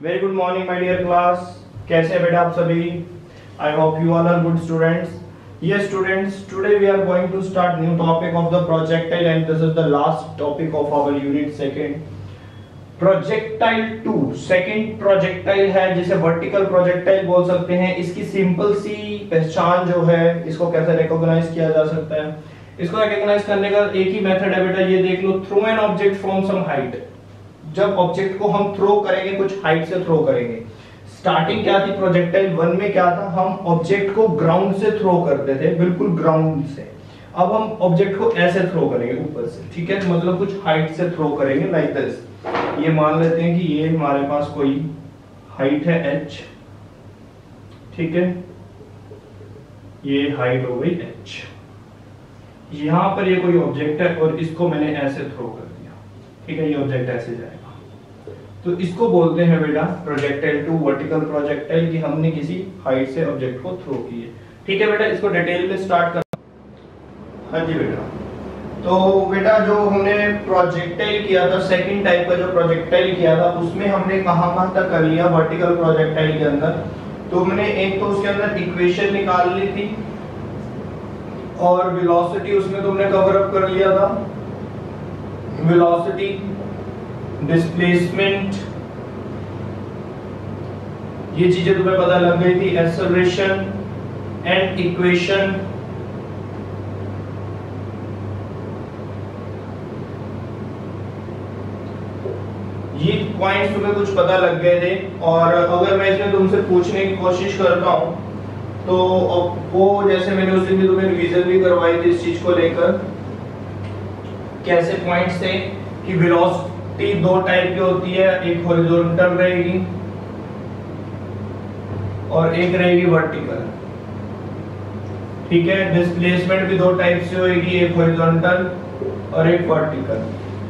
Very good morning my dear class. कैसे हैं बेटा आप सभी? I hope you all are good students. Yes students, today we are going to start new topic of the projectile and this is the last topic of our unit second. Projectile 2 second projectile है जिसे vertical projectile बोल सकते हैं। इसकी simple सी पहचान जो है, इसको कैसे रिकॉग्नाइज किया जा सकता है, इसको रिकॉग्नाइज करने का एक ही मेथड है बेटा, ये देख लो। Throw an object from some height. जब ऑब्जेक्ट को हम थ्रो करेंगे, कुछ हाइट से थ्रो करेंगे। स्टार्टिंग क्या थी प्रोजेक्टाइल 1 में, क्या था, हम ऑब्जेक्ट को ग्राउंड से थ्रो करते थे, बिल्कुल ग्राउंड से। अब हम ऑब्जेक्ट को ऐसे थ्रो करेंगे ऊपर से, ठीक है, मतलब कुछ हाइट से थ्रो करेंगे लाइक दिस। ये मान लेते हैं कि ये हमारे पास कोई हाइट है h, ठीक है, ये हाइट हो गई h। यहां पर ये कोई ऑब्जेक्ट है और इसको मैंने ऐसे थ्रो कर दिया, ठीक है, ये ऑब्जेक्ट ऐसे जाएगा, तो इसको बोलते हैं बेटा प्रोजेक्टाइल 2 वर्टिकल प्रोजेक्टाइल, कि हमने किसी हाइट से ऑब्जेक्ट को थ्रो किए। ठीक है बेटा, इसको डिटेल में स्टार्ट कर। हाँ जी बेटा, तो बेटा जो हमने प्रोजेक्टाइल किया था, सेकंड टाइप का जो प्रोजेक्टाइल किया था, उसमें हमने कहां तक कर लिया वर्टिकल प्रोजेक्टाइल के अंदर। तो हमने एक तो उसके अंदर इक्वेशन निकाल ली थी और वेलोसिटी उसमें तुमने कवर अप कर लिया था। वेलोसिटी, डिस्प्लेसमेंट, ये चीजें तुम्हें पता लग गई थी। एक्सेलरेशन एंड इक्वेशन, ये पॉइंट्स तुम्हें कुछ पता लग गए थे। और अगर मैं इसमें तुमसे पूछने की कोशिश करता हूं तो वो जैसे मैंने उस दिन भी तुम्हें रिवीजन भी करवाई थी इस चीज को लेकर, कैसे पॉइंट्स थे कि वेलोसिटी दो टाइप की होती है, एक हॉरिजॉन्टल रहेगी और एक रहेगी वर्टिकल, ठीक है। डिस्प्लेसमेंट भी दो टाइप से होगी, एक हॉरिजॉन्टल और एक वर्टिकल।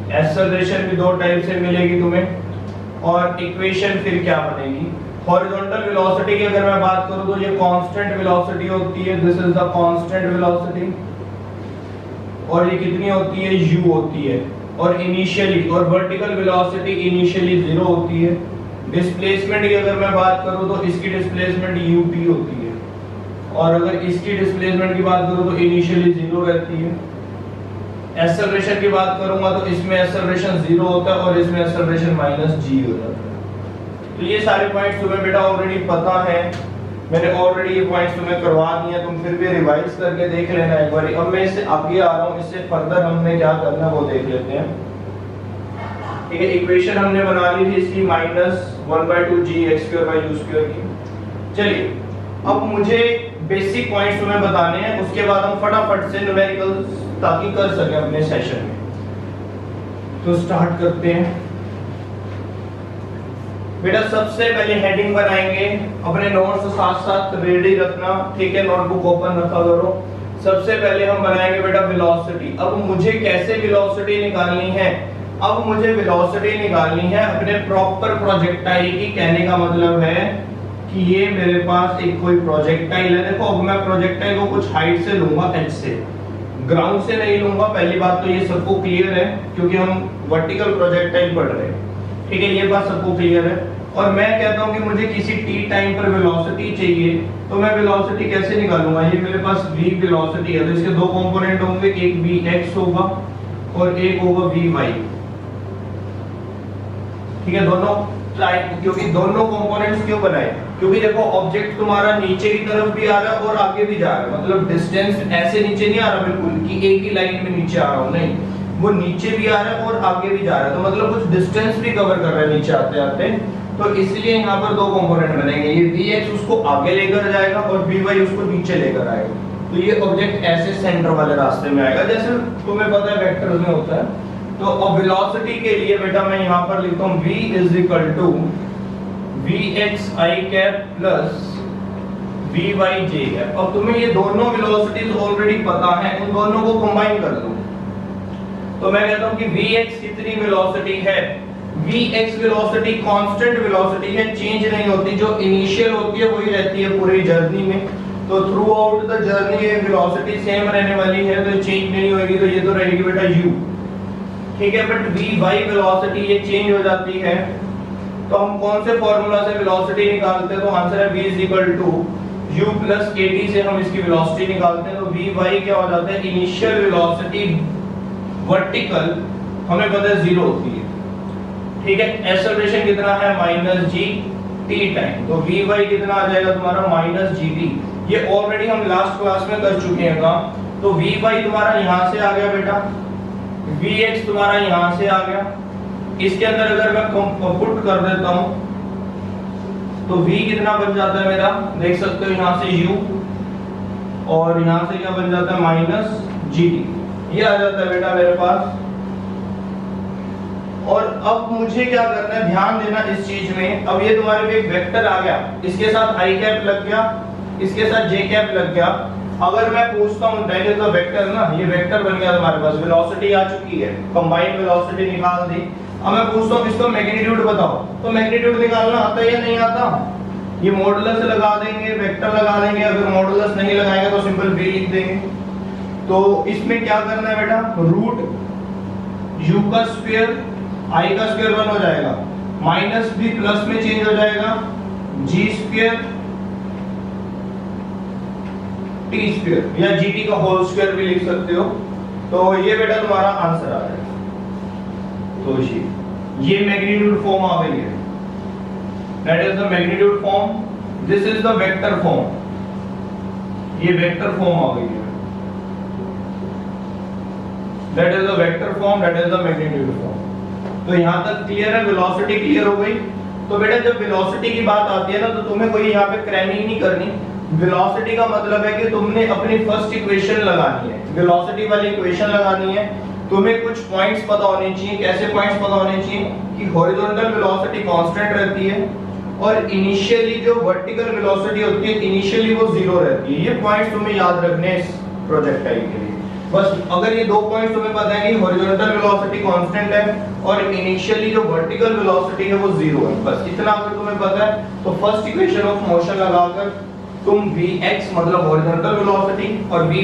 एक्सेलरेशन भी दो टाइप से मिलेगी तुम्हें। और इक्वेशन फिर क्या बनेगी, हॉरिजॉन्टल वेलोसिटी की अगर मैं बात करूं तो ये कांस्टेंट वेलोसिटी होती है, this is the constant velocity, और ये कितनी होती है, u होती है, और इनिशियली, और वर्टिकल वेलोसिटी इनिशियली 0 होती है। डिस्प्लेसमेंट की अगर मैं बात करूं तो इसकी डिस्प्लेसमेंट ut होती है, और अगर इसकी डिस्प्लेसमेंट की बात करूं तो इनिशियली 0 रहती है। एक्सेलरेशन की बात करूंगा तो इसमें एक्सेलरेशन 0 होता है और इसमें एक्सेलरेशन -g हो जाता है। तो ये सारे पॉइंट्स तुम्हें बेटा ऑलरेडी पता है, मैंने ऑलरेडी ये पॉइंट्स तुम्हें करवा दिए, तुम फिर भी रिवाइज करके देख लेना एक बार। अब मैं इससे आगे आ रहा हूं, इससे फर्दर हमने क्या करना वो देख लेते हैं, ठीक है। इक्वेशन हमने बना ली थी इसकी -1/2g x² की। चलिए अब मुझे बेसिक पॉइंट्स तुम्हें बताने हैं, उसके बाद हम फटाफट से न्यूमेरिकल्स ताकि कर सकें अपने सेशन में। तो स्टार्ट करते हैं बेटा। सबसे पहले हेडिंग बनाएंगे, अपने नोट्स साथ साथ रेडी रखना, ठीक है, नोटबुक ओपन रखा करो। सबसे पहले हम बनाएंगे बेटा वेलोसिटी। अब मुझे कैसे वेलोसिटी निकालनी है, अब मुझे वेलोसिटी निकालनी है अपने प्रॉपर प्रोजेक्टाइल की। कहने का मतलब है कि ये मेरे पास एक कोई प्रोजेक्टाइल है। देखो अब मैं प्रोजेक्टाइल को कुछ हाइट से लूंगा, h से, ग्राउंड से नहीं लूंगा। पहली बात तो ये सबको क्लियर है क्योंकि हम वर्टिकल प्रोजेक्टाइल पढ़ रहे हैं, ठीक है, ये बात सबको क्लियर है। और मैं कहता हूं कि मुझे किसी t टाइम पर वेलोसिटी चाहिए, तो मैं वेलोसिटी कैसे निकालूंगा, ये मेरे पास v वेलोसिटी है, तो इसके दो कंपोनेंट होंगे, एक vx होगा और एक होगा vy, ठीक है, दोनों टाइप। क्योंकि दोनों कंपोनेंट्स क्यों बनाए, क्योंकि देखो ऑब्जेक्ट तुम्हारा नीचे की तरफ भी आ रहा है और आगे भी जा रहा है, मतलब डिस्टेंस ऐसे नीचे नहीं आ रहा बिल्कुल कि एक ही लाइन में नीचे आ रहा हूं, नहीं, वो नीचे भी आ रहा है और आगे भी जा रहा है, तो मतलब कुछ डिस्टेंस भी कवर कर रहा है नीचे आते आते। तो इसलिए यहाँ पर दो कंपोनेंट बनेंगे, ये vx उसको आगे लेकर जाएगा और vy उसको नीचे लेकर आएगा। तो ये ऑब्जेक्ट ऐसे सेंटर वाले रास्ते में आएगा, जैसे तुम्हें पता है वेक्टर्स में होता है। तो अब वेलोसिटी के लिए बेटा मैं यहाँ पर लिखता हूँ v = vxi प्लस vyj। अब तुम्हें ये दोनों वेलोसिटीज ऑलरेडी पता है, उन दोनों को कंबाइन कर दो। तो मैं कहता हूँ कि vx कितनी वेलोसिटी है, vx वेलोसिटी कांस्टेंट वेलोसिटी है, चेंज नहीं होती, जो इनिशियल होती है वही रहती है पूरी जर्नी में। तो थ्रू आउट द जर्नी ये वेलोसिटी सेम रहने वाली है, तो चेंज नहीं होगी, तो ये तो रहेगी बेटा u, ठीक है। बट vy वेलोसिटी ये चेंज हो जाती है, तो हम कौन से फॉर्मूला से वेलोसिटी निकालते हैं? तो आंसर है v is equal to u plus at से हम इसकी वेलोसिटी निकालते हैं। तो vy क्या हो जाता है? इनिशियल वेलोसिटी वर्टिकल हमें पता है 0 होती है, ठीक है। एक्सेलरेशन कितना है? Minus G T time. तो vy कितना आ जाएगा तुम्हारा? Minus G T. ये ऑलरेडी हम लास्ट क्लास में कर चुके हैं काम। तो vy तुम्हारा यहां से आ गया बेटा, vx तुम्हारा यहां से आ गया। इसके अंदर अगर मैं पुट कर देता हूं तो v कितना बन जाता है मेरा? देख सकते हो यहां से u और यहां से क्या बन जाता है? Minus G T. ये आ जाता है बेटा मेरे पास। और अब मुझे क्या करना है? ध्यान देना इस चीज में। अब ये तुम्हारे पे एक वेक्टर आ गया, इसके साथ i कैप लग गया, इसके साथ j कैप लग गया। अगर मैं पूछता हूं दैट इज द वेक्टर ना, ये वेक्टर बन गया तुम्हारे पास, वेलोसिटी आ चुकी है, कंबाइंड वेलोसिटी निकाल दी। अब मैं पूछता हूं इसको मैग्नीट्यूड बताओ, तो मैग्नीट्यूड निकालना आता है या नहीं आता? ये मॉडुलस लगा देंगे, वेक्टर लगा देंगे। अगर मॉडुलस नहीं लगाएंगे तो सिंपल v लिख देंगे। तो इसमें क्या करना है बेटा? रूट u का स्क्वायर i का स्क्वायर 1 हो जाएगा, माइनस भी प्लस में चेंज हो जाएगा, g स्क्वायर t स्क्वायर या gt का होल स्क्वायर भी लिख सकते हो। तो ये बेटा तुम्हारा आंसर आ जाएगा। तो ये मैग्नीट्यूड फॉर्म आ गई है, that is the magnitude form. This is the vector form, ये वेक्टर फॉर्म आ गई है, that is the vector form, that is the magnitude form. तो यहां तक क्लियर है? वेलोसिटी क्लियर हो गई। तो बेटा जब वेलोसिटी की बात आती है ना, तो तुम्हें कोई यहाँ पे क्रैमिंग नहीं करनी। वेलोसिटी का मतलब है कि तुमने अपनी फर्स्ट इक्वेशन लगानी है, वेलोसिटी वाली इक्वेशन लगानी है। तुम्हें कुछ पॉइंट्स पता होने चाहिए। कैसे पॉइंट्स पता होने चाहिए? कि हॉरिजॉन्टल वेलोसिटी कांस्टेंट रहती है और इनिशियली जो वर्टिकल वेलोसिटी होती है इनिशियली वो 0 रहती है। ये पॉइंट्स तुम्हें याद रखने हैं इस प्रोजेक्टाइल के लिए। बस अगर ये दो पॉइंट्स तुम्हें पता है कि हॉरिजॉन्टल वेलोसिटी कांस्टेंट है और इनिशियली जो वर्टिकल वेलोसिटी है वो 0 है, बस इतना अगर तुम्हें पता है तो फर्स्ट इक्वेशन ऑफ मोशन लगाकर तुम vx मतलब हॉरिजॉन्टल वेलोसिटी और vy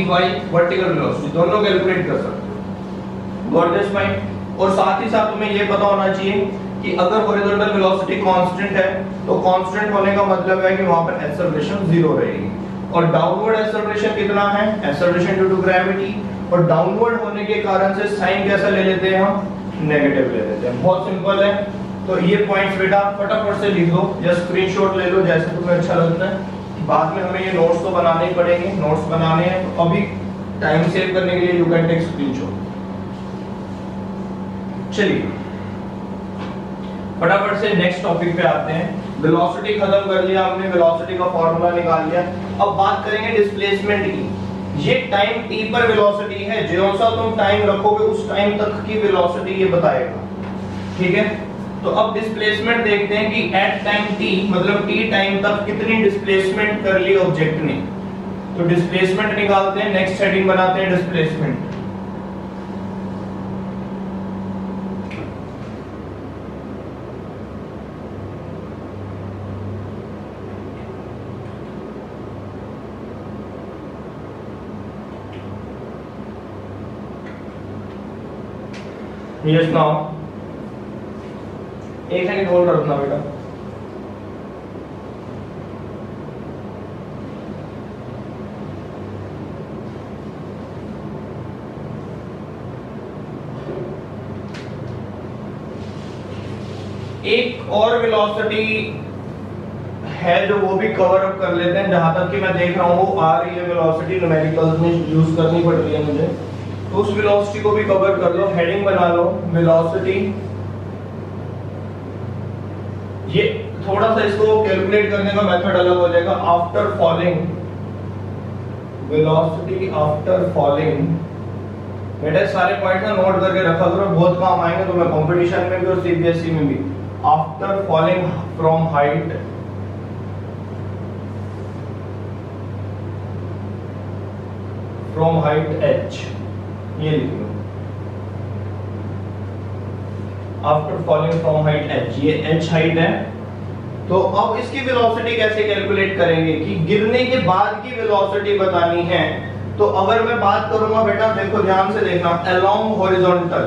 वर्टिकल वेलोसिटी दोनों कैलकुलेट कर सकते हो। Got this point? और साथ ही साथ तुम्हें ये पता होना चाहिए कि अगर हॉरिजॉन्टल वेलोसिटी कांस्टेंट है तो कांस्टेंट होने का मतलब है कि वहां पर एक्सेलरेशन 0 रहेगी। और डाउनवर्ड एक्सेलरेशन कितना है? Acceleration due to gravity. और डाउनवर्ड होने के कारण से साइन कैसा ले लेते हैं हम? नेगेटिव ले लेते हैं। बहुत सिंपल है। तो ये पॉइंट्स बेटा फटाफट से लिख दो या स्क्रीनशॉट ले लो, जैसे तुम्हें अच्छा लगता है। बाद में हमें ये नोट्स तो बनाने ही पड़ेंगे, नोट्स बनाने हैं। तो अभी टाइम सेव करने के लिए यू कैन टेक स्क्रीनशॉट। चलिए फटाफट से नेक्स्ट टॉपिक पे आते हैं। वेलोसिटी खत्म कर लिया हमने, वेलोसिटी का फॉर्मूला निकाल लिया। अब बात करेंगे डिस्प्लेसमेंट की। ये टाइम t पर वेलोसिटी है, जो सा तुम टाइम रखोगे उस टाइम तक की वेलोसिटी ये बताएगा, ठीक है। तो अब डिस्प्लेसमेंट देखते हैं कि एट टाइम t मतलब t टाइम तक कितनी डिस्प्लेसमेंट कर ली ऑब्जेक्ट ने। तो डिस्प्लेसमेंट निकालते हैं, नेक्स्ट हेडिंग बनाते हैं डिस्प्लेसमेंट। यस नाउ एक सेकंड होल्ड रखना बेटा। एक और वेलोसिटी है जो वो भी कवर अप कर लेते हैं, जहां तक कि मैं देख रहा हूं वो आ रही है वेलोसिटी, न्यूमेरिकल्स में यूज करनी पड़ रही है मुझे, तो उस वेलोसिटी को भी कवर कर लो। हेडिंग बना लो वेलोसिटी। ये थोड़ा सा इसको कैलकुलेट करने का मेथड अलग हो जाएगा। After falling velocity, after falling. बेटा सारे पॉइंट ना नोट करके रखा करो, बहुत काम आएंगे तुम्हें कंपटीशन में भी और सीबीएसई में भी। After falling from height h, ये लिख लो। After falling from height h, ये h हाइट है। तो अब इसकी वेलोसिटी कैसे कैलकुलेट करेंगे कि गिरने के बाद की वेलोसिटी बतानी है। तो अगर मैं बात करूंगा बेटा, देखो ध्यान से देखना, अलोंग हॉरिजॉन्टल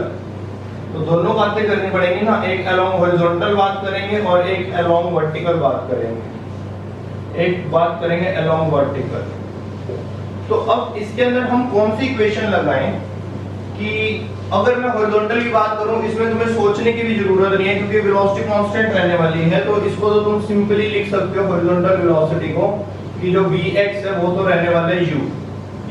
तो दोनों बातें करनी पड़ेंगी ना, एक अलोंग हॉरिजॉन्टल बात करेंगे और एक अलोंग वर्टिकल बात करेंगे, एक बात करेंगे अलोंग वर्टिकल। तो अब इसके अंदर हम कौन सी इक्वेशन लगाएं कि अगर मैं हॉरिजॉन्टल की बात करूं, इसमें तुम्हें सोचने की भी जरूरत नहीं है क्योंकि वेलोसिटी कांस्टेंट रहने वाली है, तो इसको तो तुम सिंपली लिख सकते हो हॉरिजॉन्टल वेलोसिटी को कि जो vx है वो तो रहने वाला है u,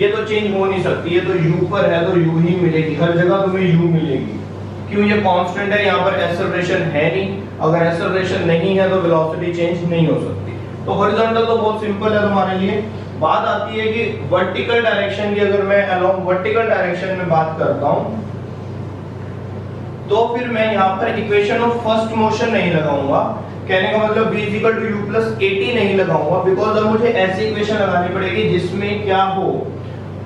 ये तो चेंज हो नहीं सकती, ये तो u पर है तो u ही मिलेगी, हर जगह तुम्हें u मिलेगी, क्यों ये कांस्टेंट है, यहाँ पर एक्सेलरेशन है नहीं, अगर एक्सेलरेशन नहीं है तो वेलोसिटी चेंज नहीं हो सकती। तो हॉरिजॉन्टल तो बहुत सिंपल है तुम्हारे लिए। बात आती है कि वर्टिकल डायरेक्शन की, अगर मैं अलोंग वर्टिकल डायरेक्शन में बात करता हूं तो फिर मैं यहाँ पर इक्वेशन ऑफ फर्स्ट मोशन नहीं लगाऊंगा, कहने का मतलब v equal to u plus 80 नहीं लगाऊंगा, बिकॉज अब मुझे ऐसी इक्वेशन लगानी पड़ेगी जिसमें क्या हो,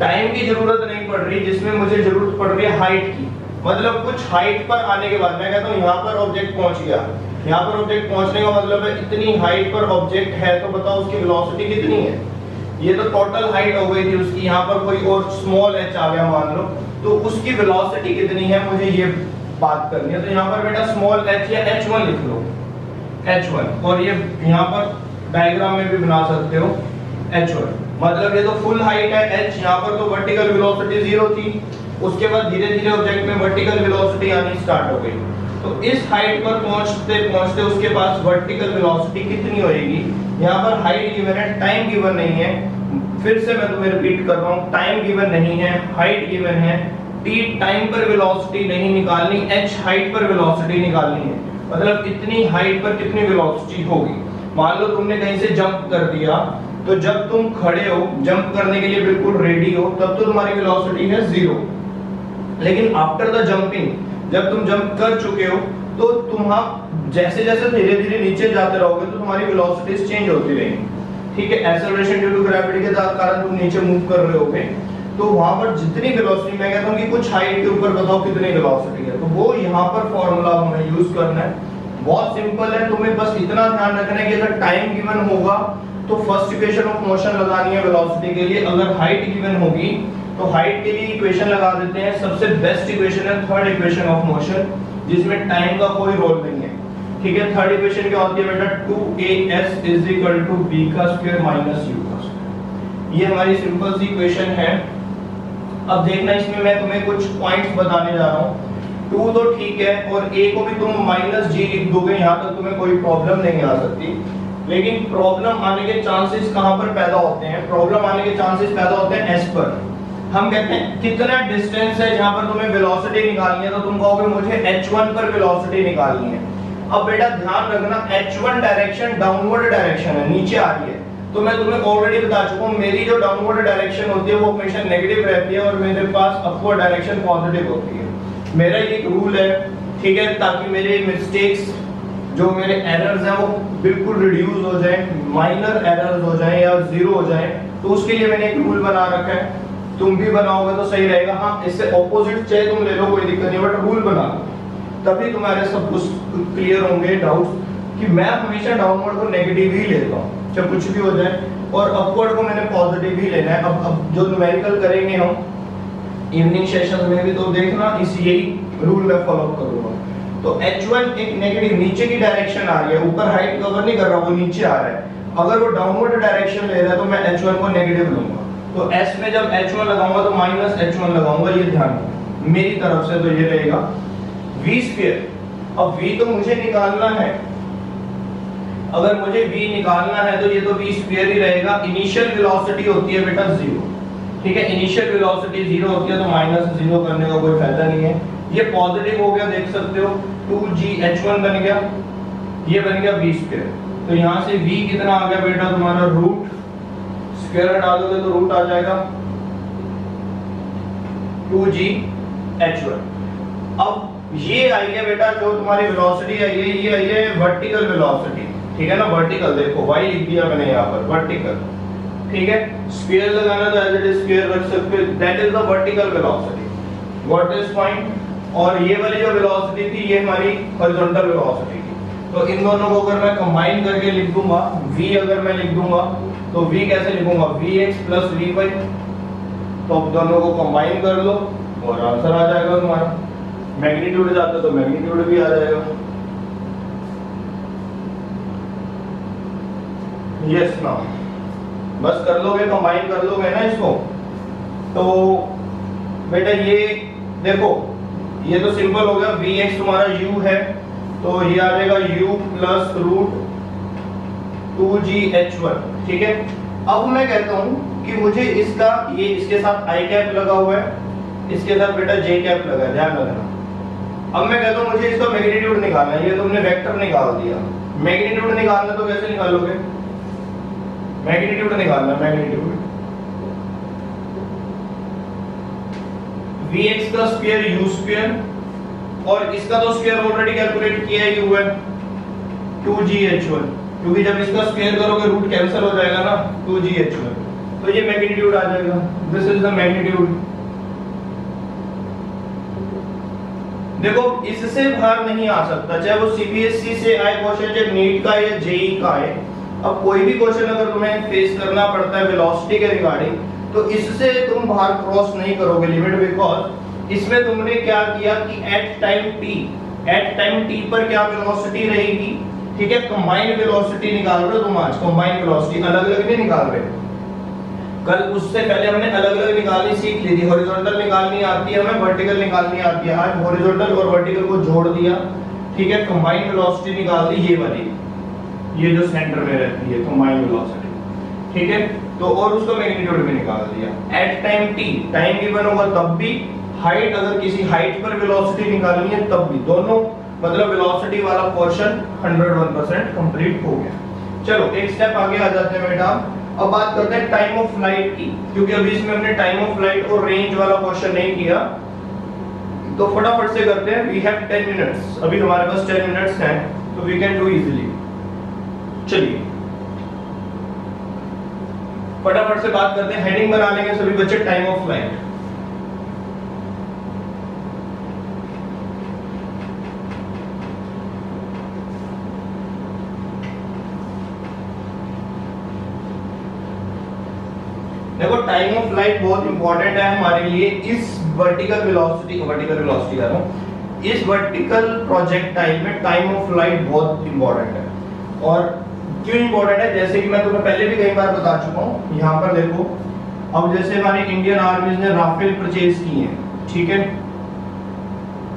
टाइम की जरूरत नहीं पड़ रही, जिसमें मुझे जरूरत पड़ रही है हाइट की, मतलब कुछ हाइट पर आने के बाद मैं कहता हूँ यहाँ पर ऑब्जेक्ट पहुंच गया, यहाँ पर ऑब्जेक्ट पहुंचने का मतलब है इतनी हाइट पर ऑब्जेक्ट है, तो बताओ उसकी वेलोसिटी कितनी है, ये तो टोटल हाइट हो गई थी उसकी, यहाँ पर कोई और स्मॉल h आ गया मान लो, तो उसकी वेलोसिटी कितनी है मुझे ये बात करनी है। तो यहाँ पर बेटा स्मॉल h या h1 लिख लो, h1, और ये यहाँ पर डायग्राम में भी बना सकते हो h1, मतलब ये तो फुल हाइट है h, यहाँ पर तो वर्टिकल वेलोसिटी 0 थी, उसके बाद धीरे धीरे ऑब्जेक्ट में वर्टिकल वेलोसिटी आनी स्टार्ट हो गई, तो इस हाइट पर पहुंचते पहुंचते उसके पास वर्टिकल वेलोसिटी कितनी होगी, यहाँ पर हाइट गिवन है, टाइम गिवन नहीं है, फिर से मैं तुम्हें रिपीट कर रहा हूँ, टाइम गिवन नहीं है, हाइट गिवन है, t टाइम पर वेलोसिटी नहीं निकालनी, h हाइट पर वेलोसिटी निकालनी है, मतलब इतनी हाइट पर कितनी वेलोसिटी होगी। मान लो तुमने कहीं से जंप कर दिया, तो जब तुम खड़े हो जंप करने के लिए बिल्कुल रेडी हो, तब तो तुम्हारी वेलोसिटी है 0, लेकिन आफ्टर द जंपिंग जब तुम जंप कर चुके हो तो तुम जैसे जैसे धीरे धीरे नीचे जाते रहोगे तो तुम्हारी वेलोसिटीज चेंज होती रहेंगी, ठीक है, एक्सेलरेशन ड्यू टू ग्रेविटी के कारण तुम नीचे मूव कर रहे होगे, तो वहां पर जितनी वेलोसिटी, मैं कहता हूं कि कुछ हाइट के ऊपर बताओ कितनी वेलोसिटी है, तो वो यहाँ पर फॉर्मूला हमें यूज करना है, बहुत सिंपल है, तुम्हें बस इतना ध्यान रखना है कि अगर टाइम गिवन होगा तो फर्स्ट इक्वेशन ऑफ मोशन लगानी है वेलोसिटी के लिए, अगर हाइट गिवन होगी तो हाइट के लिए इक्वेशन लगा देते हैं, सबसे बेस्ट इक्वेशन है थर्ड इक्वेशन ऑफ मोशन, जिसमें टाइम का कोई रोल नहीं है, ठीक है। थर्ड इक्वेशन क्या होती है बेटा, 2as is equal to b का स्क्वायर माइनस u का स्क्वायर, ये हमारी सिंपल सी इक्वेशन है। अब देखना इसमें मैं तुम्हें कुछ पॉइंट्स बताने जा रहा हूँ, 2 तो ठीक है और a को भी तुम माइनस g लिख दोगे, यहाँ तक तुम्हें कोई प्रॉब्लम नहीं आ सकती, लेकिन प्रॉब्लम आने के चांसेस कहाँ पर पैदा होते हैं, प्रॉब्लम आने के चांसेस पैदा होते हैं s पर। हम कहते हैं कितना डिस्टेंस है जहां पर तुम्हें वेलोसिटी निकालनी है, तो तुम कहोगे मुझे h1 पर वेलोसिटी निकालनी है। अब बेटा ध्यान रखना h1 डायरेक्शन डाउनवर्ड डायरेक्शन है, नीचे आ रही है, तो मैं तुम्हें ऑलरेडी बता चुका हूं मेरी जो डाउनवर्ड डायरेक्शन होती है वो हमेशा नेगेटिव रहती है और मेरे पास अपवर्ड डायरेक्शन पॉजिटिव होती है। मेरा एक रूल है, ठीक है, ताकि मेरे मिस्टेक्स जो मेरे एरर्स हैं वो बिल्कुल रिड्यूस हो जाए, माइनर एरर्स हो जाए या जीरो हो जाए, तो उसके लिए मैंने एक रूल बना रखा है, तुम भी बनाओगे तो सही रहेगा। हाँ, इससे ऑपोजिट चाहे तुम ले लो कोई दिक्कत नहीं, बट रूल बना तभी तुम्हारे सब कुछ क्लियर होंगे डाउट्स कि मैं हमेशा डाउनवर्ड को नेगेटिव ही लेता हूँ चाहे कुछ भी हो जाए, और अपवर्ड को मैंने पॉजिटिव ही लेना है। अब जो न्यूमेरिकल करेंगे हम इवनिंग सेशन में भी, तो देखना इस यही रूल मैं फॉलो करूंगा। तो h1 एक नेगेटिव नीचे की डायरेक्शन आ रही है, ऊपर हाइट कवर नहीं कर रहा, वो नीचे आ रहा है, अगर वो डाउनवर्ड डायरेक्शन ले रहा है तो मैं h1 को नेगेटिव लूंगा, तो s में जब h1 लगाऊंगा तो माइनस h1 लगाऊंगा, ये ध्यान मेरी तरफ से तो ये रहेगा v स्क्वायर। अब v तो मुझे निकालना है, अगर मुझे v निकालना है तो ये तो v स्क्वायर ही रहेगा। इनिशियल वेलोसिटी होती है बेटा 0, ठीक है, इनिशियल वेलोसिटी 0 होती है तो माइनस 0 करने का कोई फायदा नहीं है। ये पॉजिटिव हो गया, देख सकते हो 2gh1 बन गया, ये बन गया v स्क्वायर, तो यहाँ से v कितना आ गया बेटा तुम्हारा रूट, स्क्वायर डालोगे तो रूट आ जाएगा 2gh1। अब ये आई है बेटा जो तुम्हारी वेलोसिटी आई है, ये आई है वर्टिकल वेलोसिटी, ठीक है ना, वर्टिकल देखो y लिख दिया मैंने यहाँ पर वर्टिकल, ठीक है, स्क्वायर लगाना तो एज इट इज स्क्वायर रख सकते हो, that is the vertical velocity, got this point. और ये वाली जो वेलोसिटी थी ये हमारी हॉरिजॉन्टल वेलोसिटी थी, तो इन दोनों को अगर मैं कंबाइन करके लिख दूंगा, v अगर मैं लिख दूंगा तो v कैसे लिखूंगा, vx प्लस vy, तो दोनों को कंबाइन कर लो और आंसर आ जाएगा तुम्हारा। मैग्नीट्यूड जाता तो मैग्नीट्यूड भी आ जाएगा। यस ना, बस कर लोगे, कंबाइन कर लोगे ना इसको। तो बेटा ये देखो, ये तो सिंपल हो गया, Vx तुम्हारा u है तो ये आ जाएगा u प्लस रूट 2gh1, ठीक है। अब मैं कहता हूं कि मुझे इसका, ये इसके साथ i कैप लगा हुआ है, इसके साथ बेटा j कैप लगा है, ध्यान रखना। अब मैं कहता हूं मुझे इसका मैग्नीट्यूड निकालना है, ये तुमने वेक्टर निकाल दिया। मैग्नीट्यूड निकालना तो कैसे निकालोगे? मैग्नीट्यूड निकालना, मैग्नीट्यूड Vx का स्क्वायर u स्क्वायर, और इसका तो स्क्वायर ऑलरेडी कैलकुलेट किया है, u है 2gh1, क्योंकि जब इसका स्क्वायर करोगे रूट कैंसिल हो जाएगा ना, 2gh1, तो ये मैग्नीट्यूड आ जाएगा। This is the magnitude. देखो इससे बाहर नहीं आ सकता, चाहे वो सीबीएसई से आए क्वेश्चन, चाहे नीट का या जेई का आए। अब कोई भी क्वेश्चन अगर तुम्हें फेस करना पड़ता है वेलोसिटी के रिगार्डिंग, तो इससे तुम बाहर क्रॉस नहीं करोगे लिमिट, बिकॉज इसमें तुमने क्या किया कि एट टाइम टी पर क्या वेलोसिटी रहेगी, ठीक है। कंबाइंड वेलोसिटी निकाल रहे हो तुम आज, कंबाइंड वेलोसिटी, अलग अलग नहीं निकाल रहे। कल उससे पहले हमने अलग अलग निकालनी सीख ली थी, हॉरिजॉन्टल निकालनी आती है हमें, वर्टिकल निकालनी आती है। आज हॉरिजॉन्टल और वर्टिकल को जोड़ दिया, ठीक है। कंबाइंड वेलोसिटी निकाल दी, ये वाली, ये जो सेंटर में रहती है कंबाइंड वेलोसिटी, ठीक है। तो और उसको मैग्नीट्यूड में निकाल दिया। At time T, time given होगा तब भी, हाइट, अगर किसी हाइट पर वेलोसिटी निकालनी है तब भी, दोनों मतलब वेलोसिटी वाला पोर्शन 101% कंप्लीट हो गया। चलो एक स्टेप आगे आ जाते हैं बेटा। अब बात करते हैं टाइम ऑफ फ्लाइट की, क्योंकि अभी इसमें हमने टाइम ऑफ फ्लाइट और रेंज वाला क्वेश्चन नहीं किया, तो फटाफट से करते हैं। वी हैव 10 मिनट्स, अभी हमारे पास 10 मिनट्स हैं, तो वी कैन डू इजीली। चलिए फटाफट से बात करते हैं, हेडिंग बना लेंगे सभी बच्चे, टाइम ऑफ फ्लाइट। देखो टाइम ऑफ फ्लाइट बहुत इंपॉर्टेंट है हमारे लिए। इस वर्टिकल वेलोसिटी कह रहा हूं, इस वर्टिकल प्रोजेक्टाइल में टाइम ऑफ फ्लाइट बहुत इंपॉर्टेंट है। और क्यों इंपॉर्टेंट है, जैसे कि मैं तुम्हें पहले भी कई बार बता चुका हूं। यहाँ पर देखो, अब जैसे हमारी इंडियन आर्मीज ने राफेल परचेज किए हैं, ठीक है।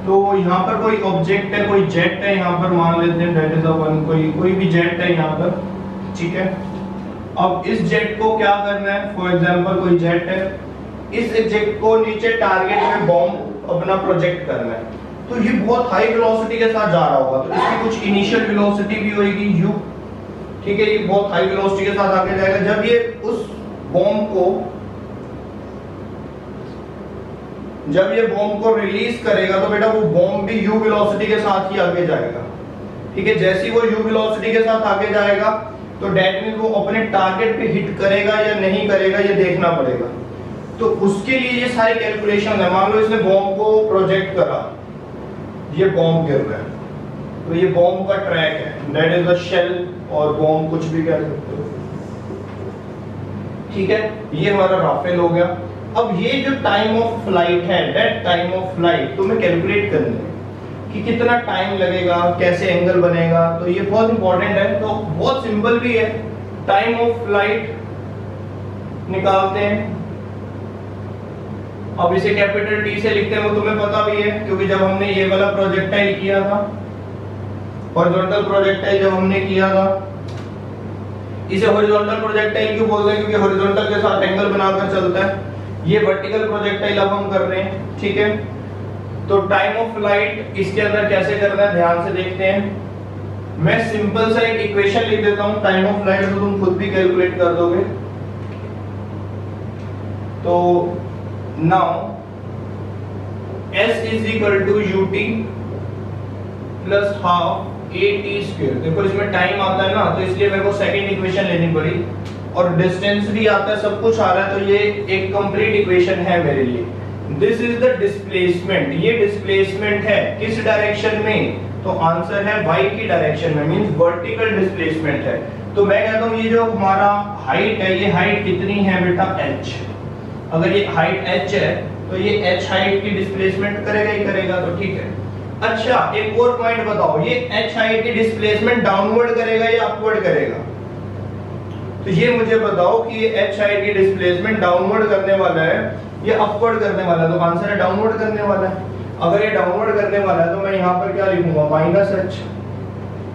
तो यहाँ पर कोई ऑब्जेक्ट है, कोई जेट है, यहाँ पर मान लेते हैं दैट इज अ वन, कोई भी जेट है यहाँ पर, ठीक है। अब इस जेट को क्या करना है, फॉर एग्जांपल कोई जेट है, इस जेट को नीचे टारगेट में बॉम्ब अपना प्रोजेक्ट करना है, तो ये बहुत हाई वेलोसिटी के साथ जा रहा होगा, तो इसकी कुछ इनिशियल वेलोसिटी भी होगी u, ठीक है। ये बहुत हाई वेलोसिटी के साथ आगे जाएगा। जब ये उस बॉम्ब को रिलीज करेगा, तो बेटा वो बॉम्ब भी u वेलोसिटी के साथ ही आगे जाएगा, ठीक है। जैसे ही वो u वेलोसिटी के साथ आगे जाएगा, तो डेट मींस वो अपने टारगेट पे हिट करेगा या नहीं करेगा, ये देखना पड़ेगा। तो उसके लिए ये सारी कैलकुलेशन है। मान लो इसने बॉम्ब को प्रोजेक्ट करा, ये बॉम्ब गिर रहा है, तो ये बॉम्ब का ट्रैक है, दैट इज द शेल, और बॉम्ब कुछ भी कह सकते हो, ठीक है। ये हमारा राफेल हो गया। अब ये जो टाइम ऑफ फ्लाइट है, दैट टाइम ऑफ फ्लाइट तुम्हें कैलकुलेट करनी है कि कितना टाइम लगेगा, कैसे एंगल बनेगा, तो ये बहुत इंपॉर्टेंट है। तो बहुत सिंपल भी है, टाइम ऑफ फ्लाइट निकालते हैं। अब इसे कैपिटल टी से लिखते हैं, वो तुम्हें पता भी है, क्योंकि जब हमने ये वाला प्रोजेक्टाइल किया था, हॉरिजॉन्टल प्रोजेक्टाइल जब हमने किया था, इसे हॉरिजॉन्टल प्रोजेक्टाइल क्यों बोलते हैं, क्योंकि हॉरिजॉन्टल के साथ एंगल बनाकर चलता है। ये वर्टिकल प्रोजेक्टाइल अब हम कर रहे हैं, ठीक है। तो टाइम ऑफ फ्लाइट इसके अंदर कैसे करना है, ध्यान से देखते हैं। मैं सिंपल सा एक इक्वेशन लिख देता हूं टाइम ऑफ फ्लाइट, तो तुम खुद भी कैलकुलेट कर दोगे। तो now s is equal to ut plus half at square। देखो इसमें टाइम आता है ना, तो इसलिए मेरे को सेकंड इक्वेशन लेनी पड़ी, और डिस्टेंस भी आता है, सब कुछ आ रहा है, तो ये एक कंप्लीट इक्वेशन है मेरे लिए। दिस इज द डिस्प्लेसमेंट, ये डिस्प्लेसमेंट है किस डायरेक्शन में, तो आंसर है y की डायरेक्शन में, मींस वर्टिकल डिस्प्लेसमेंट है। तो मैं कहता हूं ये जो हमारा हाइट है, ये हाइट कितनी है बेटा, h। अगर ये हाइट h है, तो ये h हाइट की डिस्प्लेसमेंट करेगा ही करेगा, तो ठीक है। अच्छा एक और पॉइंट बताओ, ये एच हाइट की डिस्प्लेसमेंट डाउनवर्ड करेगा या अपवर्ड करेगा? तो ये मुझे बताओ कि ये एच हाइट की डिस्प्लेसमेंट डाउनवर्ड करने वाला है या अपवर्ड करने वाला है? तो आंसर है डाउनवर्ड करने वाला है। अगर ये डाउनवर्ड करने वाला है तो मैं यहाँ पर क्या लिखूंगा, माइनस एच।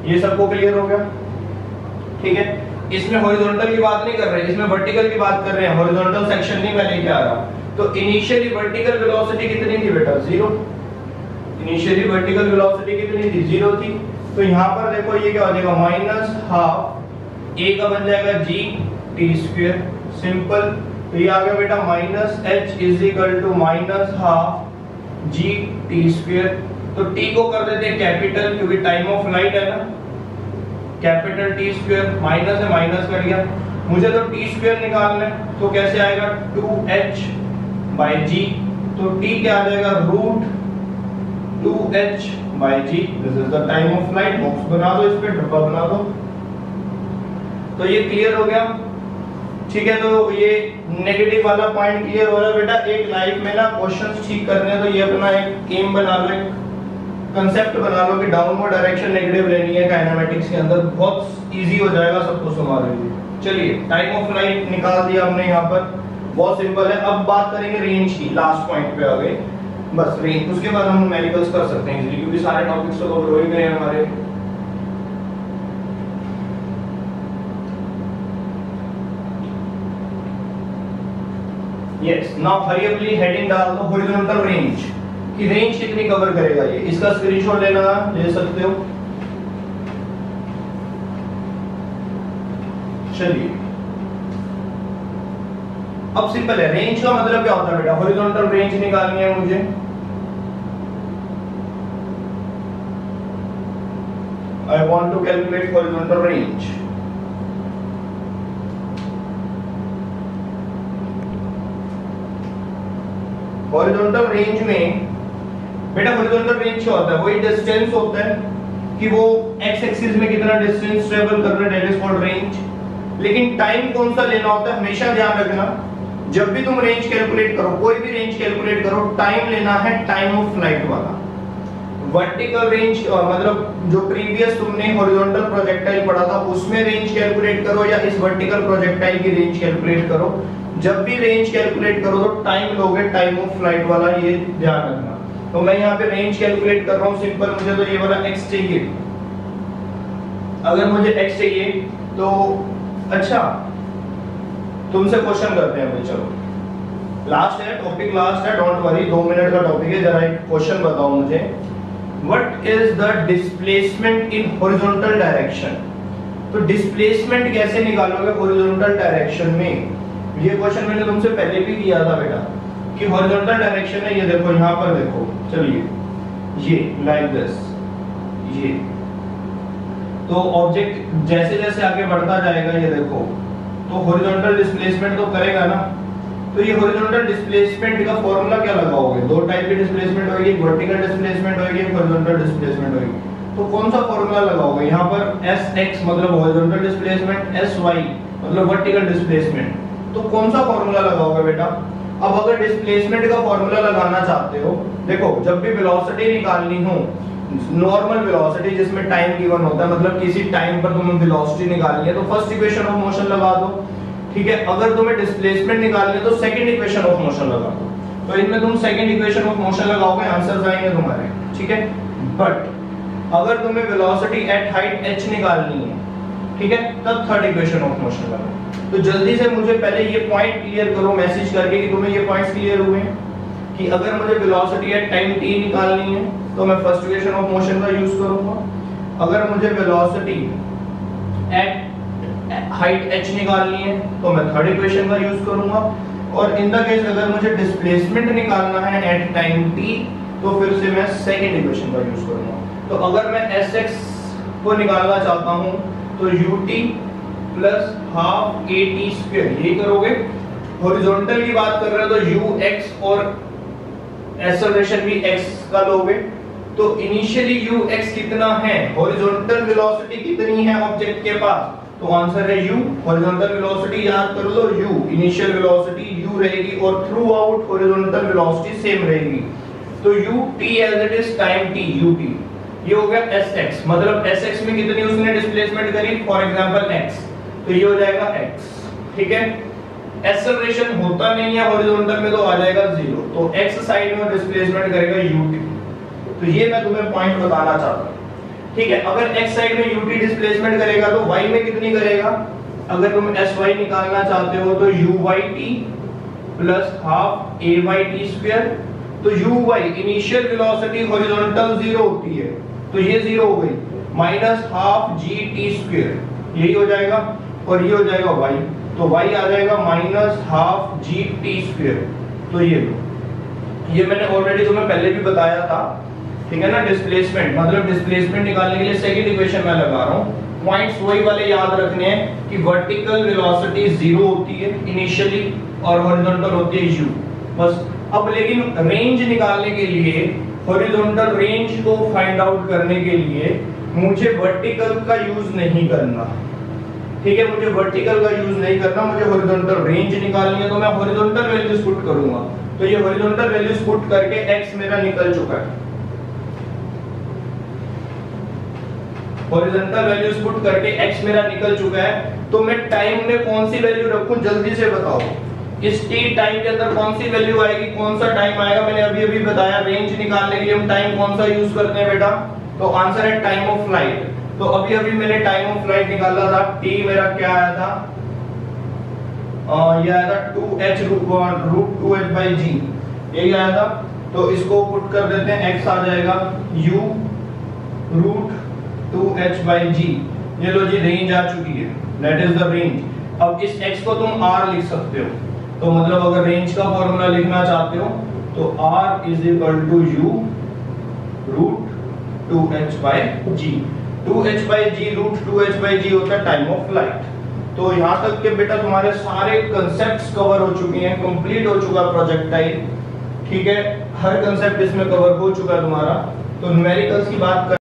ये सबको क्लियर हो गया? ठीक है, इसमें हॉरिजॉन्टल की बात नहीं कर रहे, इसमें वर्टिकल की बात कर रहे हैं। हॉरिजॉन्टल सेक्शन नहीं मैं लेके आ रहा। तो इनिशियली वर्टिकल वेलोसिटी कितनी थी बेटा? 0। इनिशियली वर्टिकल वेलोसिटी कितनी थी? 0 थी। तो यहाँ पर देखो ये क्या हो जाएगा, माइनस हाफ ए का बन जाएगा जी टी स्क्वायर, सिंपल। तो ये आ गया बेटा minus H is equal to minus half G T square. तो टी को कर देते हैं कैपिटल, क्योंकि टाइम ऑफ फ्लाइट है ना, कैपिटल टी स्क्वायर, माइनस है माइनस कर दिया। मुझे तो टी स्क्वायर निकालना है, तो कैसे आएगा, 2h बाय जी। तो टी क्या आ जाएगा, root 2h by G. This is the time of flight. Box बना दो, इस पे डब्बा बना दो। तो ये क्लियर हो गया? ठीक है, तो ये नेगेटिव वाला पॉइंट क्लियर हो रहा है बेटा। एक लाइफ में ना क्वेश्चंस ठीक करने हैं तो ये अपना एक एम बना लो, एक कंसेप्ट बना लो कि डाउनवर्ड डायरेक्शन नेगेटिव लेनी है काइनेमेटिक्स के अंदर। बहुत इजी हो जाएगा सबको संभालने के लिए। चलिए टाइम ऑफ फ्लाइट निकाल दिया हमने यहाँ पर, बहुत सिंपल है। अब बात करेंगे रेंज की, लास्ट पॉइंट पे आ गए बस रेंज। उसके बाद हम न्यूमेरिकल्स कर सकते हैं इजीली, क्योंकि सारे टॉपिक्स तो कवर हो ही गए हैं हमारे। यस, नाउ हरियपली हेडिंग डाल दो, हॉरिजॉन्टल रेंज की रेंज कितनी कवर करेगा ये, इसका स्क्रीनशॉट लेना, ले सकते हो। चलिए अब सिंपल है, रेंज का मतलब क्या होता है बेटा, हॉरिजॉन्टल रेंज निकालनी है मुझे। I want to calculate horizontal range. Horizontal range में बेटा, हॉरिजॉन्टल रेंज क्या होता है, वही डिस्टेंस होता है कि वो एक्स एक्सिस में कितना डिस्टेंस ट्रेवल कर रहा है, दैट इज कॉल्ड रेंज। लेकिन टाइम कौन सा लेना होता है, हमेशा ध्यान रखना, जब भी तुम रेंज कैलकुलेट करो, कोई भी रेंज कैलकुलेट करो, टाइम लेना है टाइम ऑफ फ्लाइट वाला। वर्टिकल रेंज मतलब जो प्रीवियस तुमने हॉरिजॉन्टल प्रोजेक्टाइल पढ़ा था उसमें रेंज कैलकुलेट करो, या इस वर्टिकल प्रोजेक्टाइल की रेंज कैलकुलेट करो। जब भी रेंज कैलकुलेट करो तो टाइम लोगे, टाइम ऑफ फ्लाइट वाला, ये ध्यान रखना। तो मैं यहाँ पे रेंज कैलकुलेट कर रहा हूँ, सिंपल। मुझे तो ये वाला x चाहिए। अगर मुझे x चाहिए तो अच्छा तुमसे क्वेश्चन करते हैं भाई, चलो लास्ट है टॉपिक, लास्ट है, डोंट वरी, 2 मिनट का टॉपिक है। जरा एक क्वेश्चन बताओ मुझे, what is the displacement in horizontal direction. तो डिस्प्लेसमेंट कैसे निकालोगे हॉरिजॉन्टल डायरेक्शन में, ये क्वेश्चन मैंने तुमसे पहले भी किया था बेटा, कि हॉरिजॉन्टल डायरेक्शन है, ये देखो यहाँ पर देखो, चलिए ये लाइक दिस, ये तो ऑब्जेक्ट जैसे जैसे आगे बढ़ता जाएगा, ये देखो, तो हॉरिजॉन्टल डिस्प्लेसमेंट तो करेगा ना। तो ये हॉरिजॉन्टल डिस्प्लेसमेंट का फॉर्मूला क्या लगाओगे, दो टाइप की डिस्प्लेसमेंट होगी, एक वर्टिकल डिस्प्लेसमेंट होगी, एक हॉरिजॉन्टल डिस्प्लेसमेंट होगी। तो कौन सा फॉर्मूला लगाओगे, यहाँ पर sx मतलब हॉरिजॉन्टल डिस्प्लेसमेंट, sy मतलब वर्टिकल डिस्प्लेसमेंट, तो कौन सा फॉर्मूला लगाओगे बेटा। अब अगर डिस्प्लेसमेंट का फॉर्मूला लगाना चाहते हो, देखो जब भी वेलोसिटी निकालनी हो, नॉर्मल वेलोसिटी जिसमें टाइम गिवन होता है, मतलब किसी टाइम पर तुम्हें वेलोसिटी निकालनी है तो फर्स्ट इक्वेशन ऑफ मोशन लगा दो, ठीक है। अगर तुम्हें डिस्प्लेसमेंट निकालनी है तो सेकंड इक्वेशन ऑफ मोशन लगा दो। तो इनमें तुम सेकंड इक्वेशन ऑफ मोशन लगाओगे, आंसर्स आएंगे तुम्हारे, ठीक है। बट अगर तुम्हें वेलोसिटी एट हाइट h निकालनी है, ठीक है, तब थर्ड इक्वेशन ऑफ मोशन लगाओ। तो जल्दी से मुझे पहले ये पॉइंट क्लियर करो मैसेज करके कि तुम्हें ये पॉइंट्स क्लियर हुए हैं, कि अगर मुझे वेलोसिटी एट टाइम t निकालनी है तो मैं फर्स्ट इक्वेशन ऑफ मोशन का यूज करूंगा। अगर मुझे वेलोसिटी एट हाइट h निकालनी है तो मैं थर्ड इक्वेशन का यूज करूंगा। और इन द केस अगर मुझे डिस्प्लेसमेंट निकालना है एट टाइम t तो फिर से मैं सेकंड इक्वेशन का यूज करूंगा। तो अगर मैं sx को निकालना चाहता हूं तो ut plus half at square, यही करोगे। हॉरिजॉन्टल की बात कर रहे हो तो ux और एक्सेलरेशन भी x का लोगे। तो इनिशियली ux कितना है, हॉरिजॉन्टल वेलोसिटी कितनी है ऑब्जेक्ट के पास, तो आंसर है u। हॉरिजॉन्टल वेलोसिटी याद कर लो u, इनिशियल वेलोसिटी u रहेगी और throughout horizontal velocity same रहेगी। तो ut as it is time t ut, ये हो गया sx, मतलब sx में कितनी उसने डिस्प्लेसमेंट करी, फॉर एग्जांपल x, तो ये हो जाएगा x, ठीक है। एक्सेलरेशन होता नहीं है हॉरिजॉन्टल में तो आ जाएगा 0, तो x साइड में डिस्प्लेसमेंट करेगा ut, तो ये मैं तुम्हें पॉइंट बताना चाहता हूं, ठीक है। अगर x साइड में ut डिस्प्लेसमेंट करेगा तो y में कितनी करेगा, अगर तुम sy निकालना चाहते हो तो uyt plus half ayt square, तो uy इनिशियल वेलोसिटी हॉरिजॉन्टल 0 होती है, तो ये 0 हो गई, माइनस हाफ gt स्क्वायर, यही हो जाएगा, और ये हो जाएगा y, तो y आ जाएगा माइनस हाफ gt स्क्वायर, तो ये मैंने ऑलरेडी तुम्हें पहले भी बताया था, ठीक है ना। डिस्प्लेसमेंट मतलब डिस्प्लेसमेंट निकालने के लिए सेकंड इक्वेशन मैं लगा रहा हूं, पॉइंट्स वही वाले याद रखने हैं कि वर्टिकल वेलोसिटी 0 होती है इनिशियली और हॉरिजॉन्टल होती है u, बस। अब लेकिन रेंज निकालने के लिए, हॉरिजॉन्टल रेंज को फाइंड आउट करने के लिए मुझे वर्टिकल का यूज नहीं करना, ठीक है, मुझे वर्टिकल का यूज नहीं करना, मुझे हॉरिजॉन्टल रेंज निकालनी है, तो मैं हॉरिजॉन्टल वैल्यूज पुट करूंगा, तो ये हॉरिजॉन्टल वैल्यूज पुट करके x मेरा निकल चुका है, हॉरिजॉन्टल वैल्यूज पुट करके x मेरा निकल चुका है, तो मैं टाइम में कौन सी वैल्यू रखूं, जल्दी से बताओ, इस t टाइम के अंदर कौन सी वैल्यू आएगी, कौन सा टाइम आएगा, मैंने अभी बताया रेंज निकालने के लिए हम टाइम कौन सा यूज करते हैं बेटा, तो आंसर है टाइम ऑफ फ्लाइट। तो अभी मैंने टाइम ऑफ फ्लाइट निकाला था, t मेरा क्या आया था, ये आया था 2h root 2h by g, यही आया था, तो इसको पुट कर देते हैं, x आ जाएगा u root 2h by g, ये लो जी रेंज आ चुकी है, दैट इज द रेंज। अब इस x को तुम r लिख सकते हो, तो मतलब अगर रेंज का फॉर्मूला लिखना चाहते हो तो r is equal to u root 2h by g, 2h by g root 2h by g होता है टाइम ऑफ फ्लाइट। तो यहाँ तक के बेटा तुम्हारे सारे कंसेप्ट्स कवर हो चुके हैं, कंप्लीट हो चुका प्रोजेक्टाइल, ठीक है, हर कंसेप्ट इसमें कवर हो चुका है तुम्हारा। तो न्यूमेरिकल्स की बात